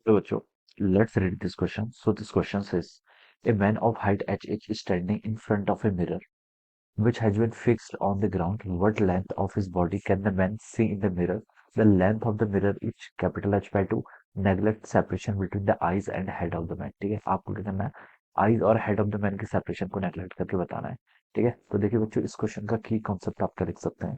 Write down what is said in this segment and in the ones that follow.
So, Bacho, let's read this question. So, this question says, a man of height HH is standing in front of a mirror, which has been fixed on the ground. What length of his body can the man see in the mirror? The length of the mirror is capital H by 2. Neglect separation between the eyes and head of the man. ठीक है, आपको क्या करना है? Eyes और head of the man की separation को neglect करके बताना है। ठीक है, तो देखिए बच्चों, इस क्वेश्चन का की कॉन्सेप्ट आप क्या लिख सकते हैं?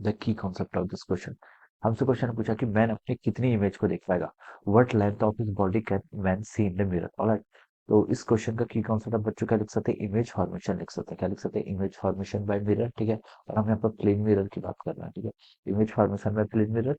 The key concept of this question, हमसे क्वेश्चन पूछा कि मैन अपनी कितनी इमेज को देख पाएगा। What length of his body can man see in the mirror. Alright, तो इस क्वेश्चन का की कॉन्सेप्ट आप बच्चों क्या लिख सकते हैं? इमेज फॉर्मेशन लिख सकते हैं। क्या लिख सकते हैं? Image formation bye mirror. ठीक है, और हम यहाँ पर प्लेन मिरर की बात कर रहे हैं। ठीक है, image formation by plane mirror.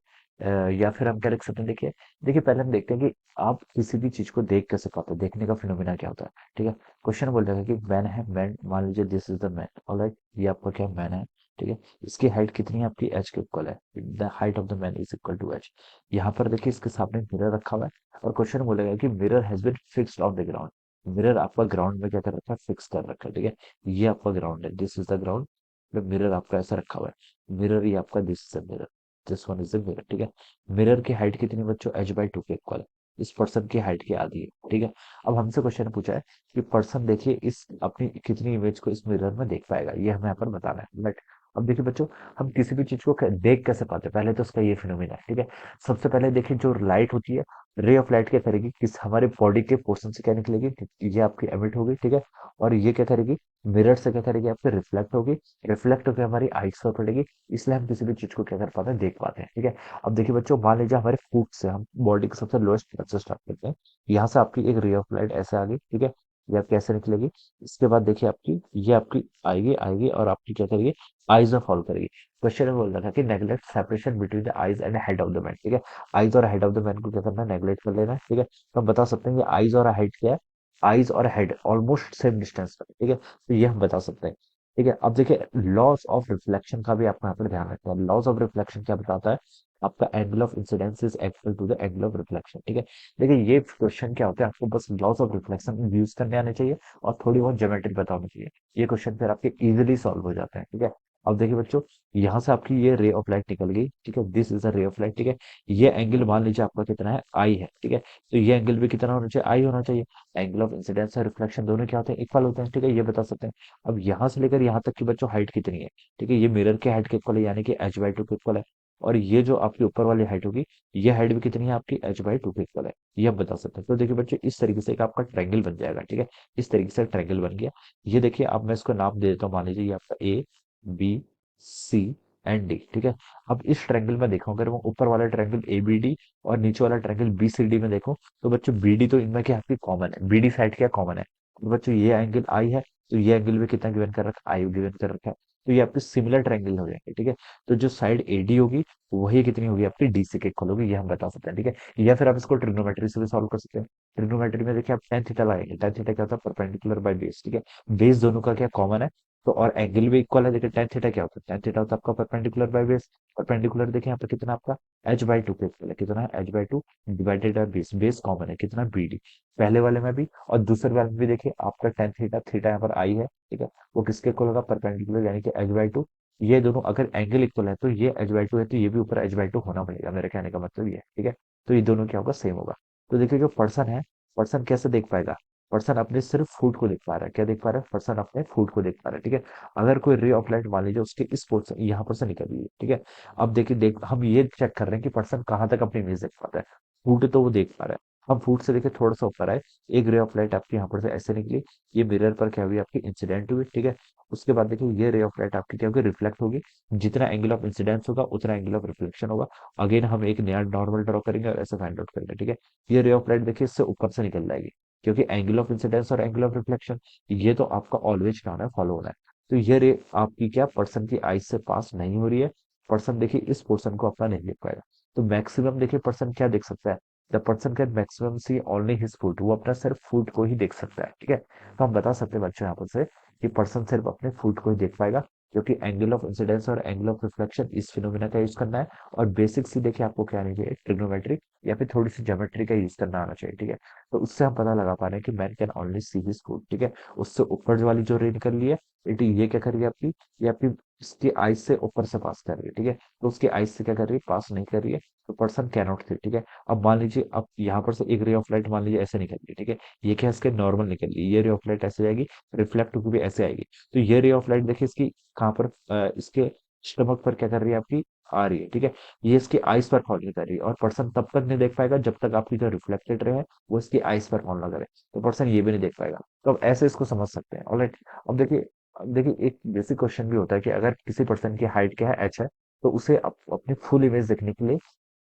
या फिर हम क्या लिख सकते हैं? देखिए देखिए, पहले हम देखते हैं कि आप किसी भी चीज को देख कैसे पाते हो, देखने का फिनोमिना क्या होता है। ठीक है, क्वेश्चन बोल रहा है कि मैन है, मैन मान लीजिए this is the man. Alright, ये आपका क्या मैन है। ठीक है, इसकी हाइट कितनी है? आपकी एच के इक्वल है। The height of the man is equal to H. यहाँ पर देखिए इसके सामने मिरर रखा हुआ है और क्वेश्चन बोलेगा कि mirror has been fixed on the ground. Mirror आपका ग्राउंड में क्या कर रखा है? फिक्स कर रखा है। ठीक है, ये आपका ग्राउंड है, this is the ground. Mirror आपका ऐसा रखा हुआ है। मिरर ये आपका, this is the mirror, this one is the mirror. ठीक है, मिरर की हाइट कितनी बच्चों? एच बाई 2 के इक्वल है। इस पर्सन की हाइट की आधी है। ठीक है, अब हमसे क्वेश्चन पूछा है कि पर्सन देखिए इस अपनी कितनी इमेज को इस मिरर में देख पाएगा, ये हमें यहाँ पर बताना है। बट अब देखिए बच्चों, हम किसी भी चीज को देख कैसे पाते हैं? पहले तो उसका ये फिनोमिना है। ठीक है, सबसे पहले देखिए जो लाइट होती है, रे ऑफ लाइट क्या करेगी? किस हमारे बॉडी के पोर्शन से क्या निकलेगी? ये आपकी एमिट होगी। ठीक है, और ये क्या करेगी? मिरर से क्या करेगी? आपके रिफ्लेक्ट होगी। रिफ्लेक्ट होकर हमारी आईज पर पड़ेगी, इसलिए हम किसी भी चीज को क्या कर पाते हैं? देख पाते हैं। ठीक है, अब देखिए बच्चों, मान लीजिए हमारे फुट से हम बॉडी के सबसे लोएस्ट पॉइंट से स्टार्ट करते हैं। यहाँ से आपकी एक रे ऑफ लाइट ऐसे आ गई। ठीक है, ये आप कैसे निकलेगी? इसके बाद देखिए आपकी, ये आपकी आएगी आएगी और आपकी क्या करेगी? आईज में फॉलो करेगी। क्वेश्चन में बोल रहा था कि neglect separation between the eyes and head of the man. ठीक है, आईज और हेड ऑफ द मैन को क्या करना है? नेगलेक्ट कर लेना है। ठीक है, तो हम बता सकते हैं कि आईज और हेड क्या है? आईज और हेड ऑलमोस्ट सेम डिस्टेंस पर। ठीक है, तो ये हम बता सकते हैं। ठीक है, अब देखिए लॉस ऑफ रिफ्लेक्शन का भी आपको यहाँ पर ध्यान रखना है। लॉस ऑफ रिफ्लेक्शन क्या बताता है? आपका angle of incidence is equal to the angle of reflection. ठीक है, देखिए ये क्वेश्चन क्या होता है, आपको बस लॉस ऑफ रिफ्लेक्शन यूज करने आने चाहिए और थोड़ी बहुत ज्योमेट्री पता होनी चाहिए। ये क्वेश्चन फिर आपके इजीली सॉल्व हो जाते हैं। ठीक है, अब देखिए बच्चों, यहाँ से आपकी ये रे ऑफ लाइट निकल गई। ठीक है, this is a ray of light. ठीक है, ये एंगल मान लीजिए आपका कितना है? आई है। ठीक है, तो ये एंगल भी कितना होना चाहिए? आई होना चाहिए। एंगल ऑफ इंसिडेंस और रिफ्लेक्शन दोनों क्या होते हैं? इक्वल होते हैं। ठीक है, ये बता सकते हैं। अब यहाँ से लेकर यहाँ तक की बच्चों हाइट कितनी है? ठीक है, ये मिरर के हाइट के इक्वल है, यानी कि एच बाई 2 के इक्वल है। और ये जो आपकी ऊपर वाली हाइट होगी, ये हाइट भी कितनी है? आपकी एच बाई 2 के इक्वल है। ये हम बता सकते हैं। तो देखिए बच्चों, इस तरीके से एक आपका ट्रायंगल बन जाएगा। ठीक है, इस तरीके से ट्रायंगल बन गया। ये देखिए, अब मैं इसको नाम दे देता हूँ। मान लीजिए ये आपका ए, बी, सी एंड डी। ठीक है, अब इस ट्रायंगल में देखो, अगर मैं ऊपर वाला ट्रायंगल ए बी डी और नीचे वाला ट्रायंगल बी सी डी में देखो, तो बच्चों बी डी तो इनमें क्या आपकी कॉमन है? बी डी साइड क्या कॉमन है? तो बच्चों ये एंगल आई है, तो ये एंगल भी कितना गिवन कर रखा है? आई गिवन कर रखा है। तो ये आपके सिमिलर ट्रायंगल हो जाएंगे। ठीक है, तो जो साइड एडी होगी वही कितनी होगी? आपकी डीसी के इक्वल होगी, ये हम बता सकते हैं। ठीक है, या फिर आप इसको ट्रिग्नोमेट्री से भी सॉल्व कर सकते हैं। ट्रिग्नोमेट्री में देखिए आप टेन थीटा लगाएंगे। टेन थीटा क्या होता है? Perpendicular by base. ठीक है, बेस दोनों का क्या कॉमन है? तो और एंगल भी इक्वल है। देखिए टेन थीटा क्या होता है? टेन थीटा होता है आपका परपेंडिकुलर बाय बेस। परपेंडिकुलर देखिए यहाँ पे कितना आपका? एच बाई 2 के इक्वल है। कितना है? H by 2 divided by base. Base common है कितना? B D. पहले वाले में भी और दूसरे वाले में भी देखिए आपका टेन थीटा, थीटा यहाँ पर आई है। ठीक है, वो किसके इक्वल होगा? परपेंडिकुलर, यानी कि एच बाई 2। ये दोनों अगर एंगल इक्वल है तो ये एच बाई 2 है, तो ये भी ऊपर एच बाई 2 होना पड़ेगा। मेरे कहने का मतलब ये है। ठीक है, तो ये दोनों क्या होगा? सेम होगा। तो देखिए जो पर्सन है, पर्सन कैसे देख पाएगा? पर्सन अपने सिर्फ फूट को देख पा रहा है। क्या देख पा रहा है? पर्सन अपने फूट को देख पा रहा है। ठीक है, अगर कोई रे ऑफ लाइट मान लीजिए उसके इस पोर्शन यहाँ पर से निकल रही है। ठीक है, अब देखिए हम ये चेक कर रहे हैं कि पर्सन कहाँ तक अपनी इमेज देख पाता है। फूट तो वो देख पा रहा है। हम फूट से देखिए थोड़ा सा ऊपर आए, एक रे ऑफ लाइट आपकी यहाँ पर से ऐसे निकली, ये मिरर पर क्या हुई? आपकी इंसिडेंट हुई। ठीक है, उसके बाद देखिए ये रे ऑफ लाइट आपकी क्या होगी? रिफ्लेक्ट होगी। जितना एंगल ऑफ इंसिडेंस होगा उतना एंगल ऑफ रिफ्लेक्शन होगा। अगेन हम एक नया नॉर्मल ड्रॉ करेंगे और ऐसे फाइंड आउट करेंगे। ठीक है, ये रे ऑफ लाइट देखिए इससे ऊपर से निकल जाएगी, क्योंकि एंगल ऑफ इंसिडेंस और एंगल ऑफ रिफ्लेक्शन ये तो आपका ऑलवेज क्या होना है? फॉलो होना है। तो ये रे आपकी क्या पर्सन की आईज से पास नहीं हो रही है। पर्सन देखिए इस पोर्शन को अपना नहीं देख पाएगा। तो मैक्सिमम देखिए पर्सन क्या देख सकता है? The person can maximum see only his foot. वो अपना सिर्फ फुट को ही देख सकता है। ठीक है, तो हम बता सकते हैं बच्चों यहाँ पर से कि पर्सन सिर्फ अपने फुट को ही देख पाएगा, क्योंकि एंगल ऑफ इंसिडेंस और एंगल ऑफ रिफ्लेक्शन इस फिनोमिना का यूज करना है। और बेसिक सी देखिए आपको क्या आनी चाहिए? ट्रिग्नोमेट्री या फिर थोड़ी सी ज्योमेट्री का यूज करना आना चाहिए। ठीक है, तो उससे हम पता लगा पा रहे हैं कि man can only see his foot. ठीक है, उससे ऊपर जो वाली जो रे निकल रही है, ये क्या करिए आपकी? ये आपकी इसकी आइज से ऊपर से पास कर रही है, ठीक है, तो उसकी आइज से क्या कर रही है, पास नहीं कर रही है, तो पर्सन कैनॉट सी, ठीक है। अब मान लीजिए, अब यहाँ पर से एक रे ऑफ लाइट मान लीजिए ऐसे निकल रही है, ठीक है, ये क्या, इसके नॉर्मल निकल रही है, ये रे ऑफ लाइट ऐसे जाएगी, रिफ्लेक्ट होकर भी ऐसे आएगी। तो ये रे ऑफ लाइट देखिए इसकी कहाँ पर, इसके स्टमक पर क्या कर रही है आपकी, आ रही है, ठीक है। ये इसकी आइज पर फॉल नहीं कर रही है, और पर्सन तब तक नहीं देख पाएगा जब तक आपकी जो रिफ्लेक्टेड रे है वो इसकी आइज पर फॉल ना करे, तो पर्सन ये भी नहीं देख पाएगा। तो अब ऐसे इसको समझ सकते हैं, ऑलराइट। अब देखिए एक बेसिक क्वेश्चन भी होता है कि अगर किसी पर्सन की हाइट क्या है, एच है, तो उसे अपनी फुल इमेज देखने के लिए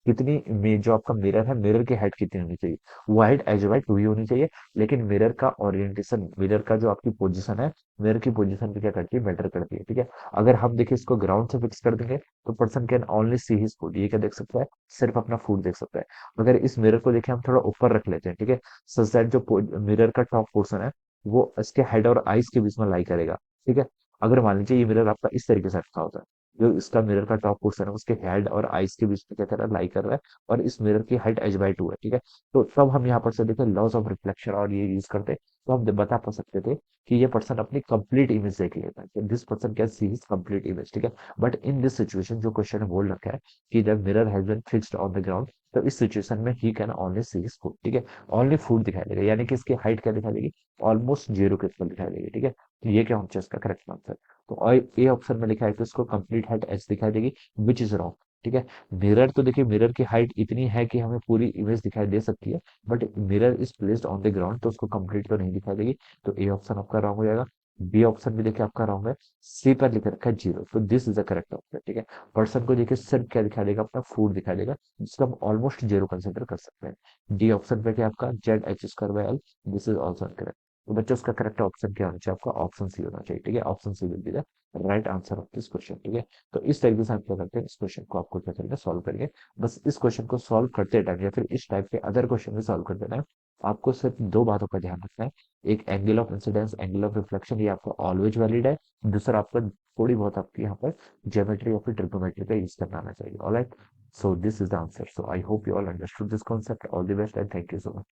कितनी इमेज, जो आपका मिरर है, मिरर की हाइट कितनी होनी चाहिए, वो हाइट एज वाइट वही होनी चाहिए। लेकिन मिरर का ओरिएंटेशन, मिरर का जो आपकी पोजीशन है, मिरर की पोजीशन भी क्या करती है, मैटर करती है, ठीक है। अगर हम देखिए इसको ग्राउंड से फिक्स कर देंगे, तो person can only see his foot, ये क्या देख सकता है, सिर्फ अपना फुट देख सकता है। अगर इस मिरर को देखिए हम थोड़ा ऊपर रख लेते हैं, ठीक है, सच दैट जो मिरर का टॉप पोर्शन है वो इसके हेड और आईज के बीच में लाई करेगा, ठीक है। अगर मान लीजिए ये मिरर आपका इस तरीके से रखा होता है, जो इसका मिरर का टॉप पोर्शन है उसके हेड और आईज के बीच में क्या कर रहा है, लाई कर रहा है, और इस मिरर की हाइट एच बाई टू है, ठीक है। तो तब हम यहाँ पर से देखें लॉस ऑफ रिफ्लेक्शन और ये यूज करते, तो हम बता पा सकते थे कि ये पर्सन अपनी कंप्लीट इमेज देख लेता है, this person can see his complete image, ठीक है। बट इन दिस सिचुएशन जो क्वेश्चन ने बोल रखा है कि जब mirror has been fixed on the ground, तो इस सिचुएशन में ही can only see his foot, ठीक है। ओनली फुट दिखाई देगा, यानी कि इसकी हाइट क्या दिखाई देगी, ऑलमोस्ट जीरो के इक्वल दिखाई देगी, ठीक है। तो ये क्या होना चाहिए इसका करेक्ट आंसर। तो ए ऑप्शन में लिखा है कि उसको कंप्लीट हाइट एच दिखाई देगी, विच इज रॉन्ग, ठीक है। मिरर तो देखिए, मिरर की हाइट इतनी है कि हमें पूरी इमेज दिखाई दे सकती है, but mirror is placed on the ground, तो उसको कंप्लीट तो नहीं दिखाई देगी। तो ए ऑप्शन आपका रॉन्ग हो जाएगा। बी ऑप्शन भी देखिए आपका रॉन्ग है। सी पर लिख रखा है जीरो, तो this is the correct option, ठीक है। पर्सन को देखिए सिर्फ क्या दिखा देगा, अपना फूड दिखाई देगा, जिसको हम ऑलमोस्ट जीरो कंसिडर कर सकते हैं। डी ऑप्शन पे क्या आपका Z H square by L, this is also correct. तो बच्चों उसका करेक्ट ऑप्शन क्या होना चाहिए, आपका ऑप्शन सी होना चाहिए, ठीक है। Option C will be the right answer of this question, ठीक है। तो इस तरीके से हम क्या करते हैं, इस क्वेश्चन को आपको क्या करेंगे, सॉल्व करेंगे। बस इस क्वेश्चन को सॉल्व करते टाइम या फिर इस टाइप के अदर क्वेश्चन को सॉल्व करते टाइम आपको सिर्फ दो बातों का ध्यान रखना है। एक angle of incidence, angle of reflection, ये आपका ऑलवेज वैलिड है। दूसरा आपका थोड़ी बहुत आपकी यहाँ पर ज्योमेट्री या फिर ट्रिग्नोमेट्री का यूज करना आना चाहिए, alright. So this is the answer. So I hope you all understood this concept. All the best and thank you so much.